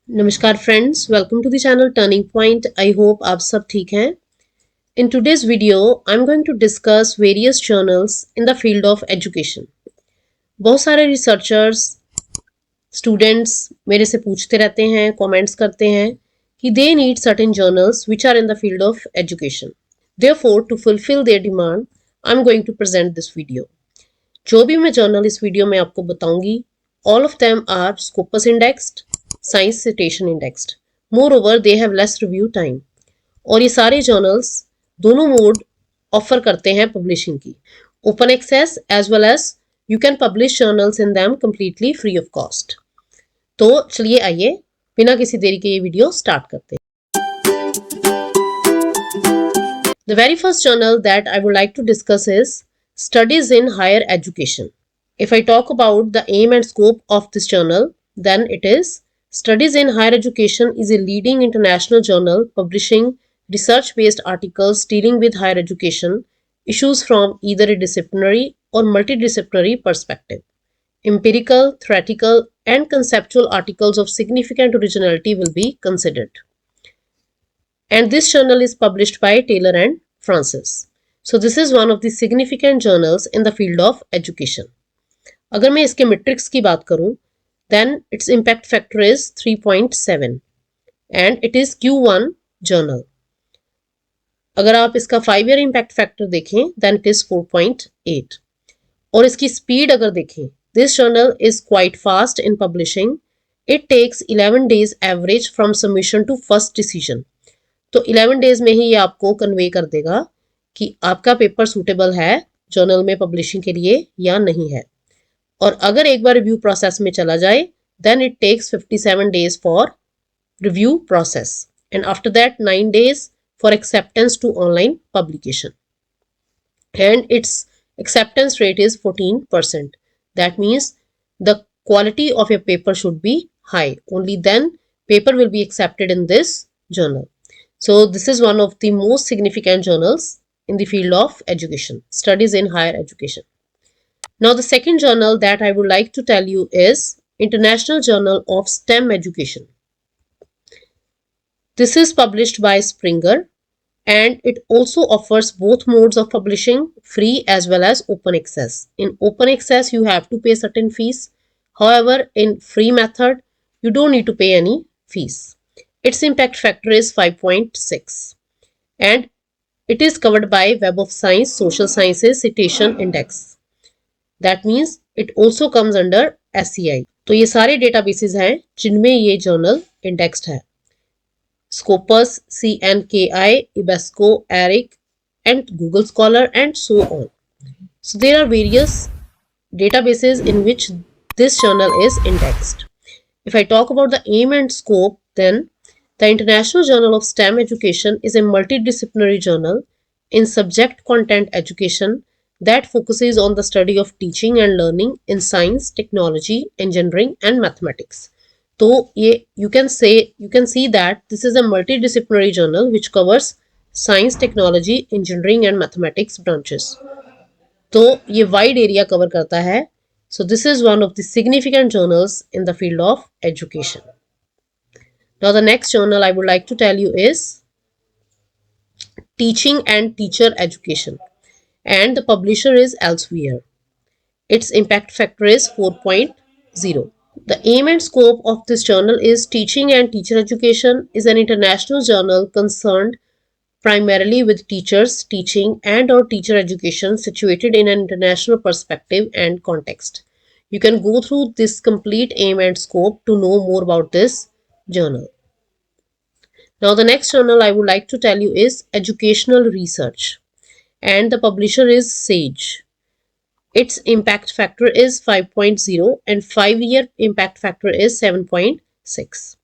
नमस्कार friends, welcome to the channel turning point. I hope आप सब ठीक हैं। In today's video I am going to discuss various journals in the field of education. बहुत सारे researchers, students मेरे से पूछते रहते हैं, कमेंट्स करते हैं कि they need certain journals which are in the field of education. Therefore to fulfil their demand I am going to present this video. जो भी मैं जर्नल इस वीडियो में आपको बताऊंगी, all of them are Scopus indexed, Science Citation indexed. Moreover, they have less review time. और ये सारे जर्नल्स दोनों मोड ऑफर करते हैं पब्लिशिंग की, open access as well as you can publish journals in them completely free of cost. तो चलिए आइए बिना किसी देरी के ये वीडियो स्टार्ट करते हैं। The very first journal that I would like to discuss is Studies in Higher Education. If I talk about the aim and scope of this journal, then it is Studies in Higher Education is a leading international journal publishing research-based articles dealing with higher education issues from either a disciplinary or multidisciplinary perspective. Empirical, theoretical, and conceptual articles of significant originality will be considered. And this journal is published by Taylor and Francis. So this is one of the significant journals in the field of education. अगर मैं इसके metrics की बात करूं, then its impact factor is 3.7 and it is Q1 journal. अगर आप इसका 5-year impact factor देखें, then it is 4.8. और इसकी speed अगर देखें, this journal is quite fast in publishing. It takes 11 days average from submission to first decision. तो 11 days में ही ये आपको कन्वे कर देगा कि आपका पेपर सूटेबल है जर्नल में पब्लिशिंग के लिए या नहीं है। और अगर एक बार रिव्यू प्रोसेस में चला जाए, then it takes 57 days for review process and after that 9 days for acceptance to online publication and its acceptance rate is 14%. That means the quality of your paper should be high. Only then paper will be accepted in this journal. So this is one of the most significant journals in the field of education, studies in higher education. Now the second journal that I would like to tell you is International Journal of STEM Education. This is published by Springer and it also offers both modes of publishing, free as well as open access. In open access you have to pay certain fees. However, in free method you don't need to pay any fees. Its impact factor is 5.6 and it is covered by Web of Science Social Sciences Citation Index. That means it also comes under SCI. तो ये सारे databases हैं जिनमें ये journal indexed है, Scopus, CNKI, IBESCO, ERIC and Google Scholar and so on. So there are various databases in which this journal is indexed. If I talk about the aim and scope, then the International Journal of STEM Education is a multidisciplinary journal in subject content education that focuses on the study of teaching and learning in science, technology, engineering, and mathematics. So you can see that this is a multidisciplinary journal which covers science, technology, engineering, and mathematics branches. तो ये wide area cover करता है. So this is one of the significant journals in the field of education. Now the next journal I would like to tell you is Teaching and Teacher Education and the publisher is Elsevier. Its impact factor is 4.0. The aim and scope of this journal is Teaching and Teacher Education is an international journal concerned primarily with teachers, teaching and or teacher education situated in an international perspective and context. You can go through this complete aim and scope to know more about this journal. Now the next journal I would like to tell you is Educational Research and the publisher is Sage. Its impact factor is 5.0 and 5-year impact factor is 7.6.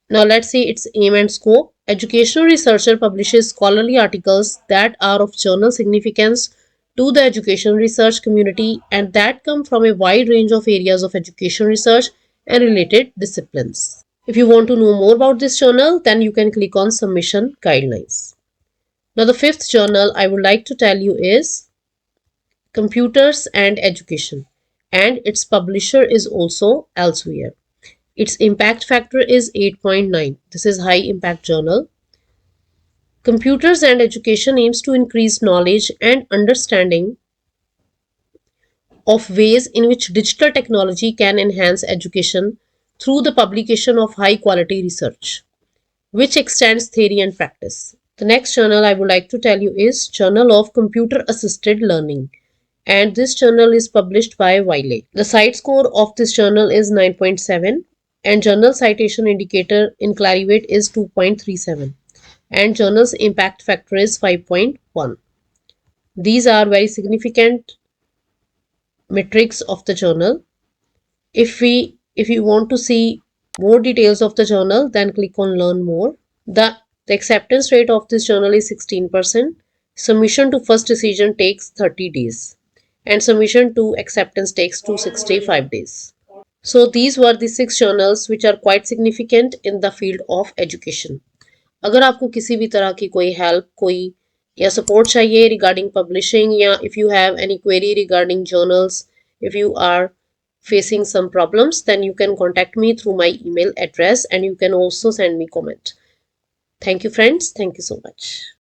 Now let's see its aim and scope. Educational researcher publishes scholarly articles that are of journal significance to the education research community and that come from a wide range of areas of education research and related disciplines. If you want to know more about this journal, then you can click on submission guidelines. Now the fifth journal I would like to tell you is Computers and Education and its publisher is also Elsevier. Its impact factor is 8.9. This is high impact journal. Computers and Education aims to increase knowledge and understanding of ways in which digital technology can enhance education through the publication of high quality research, which extends theory and practice. The next journal I would like to tell you is Journal of Computer Assisted Learning, and this journal is published by Wiley. The CITE score of this journal is 9.7 and journal citation indicator in Clarivate is 2.37 and journal's impact factor is 5.1. These are very significant metrics of the journal. If you want to see more details of the journal, then click on learn more. The acceptance rate of this journal is 16%. Submission to first decision takes 30 days and submission to acceptance takes 265 days. So these were the 6 journals which are quite significant in the field of education. अगर आपको किसी भी तरह की कोई help कोई या support चाहिए रिगार्डिंग पब्लिशिंग या if you have any query regarding journals if you are facing some problems, then you can contact me through my email address and you can also send me comment. Thank you friends. Thank you so much.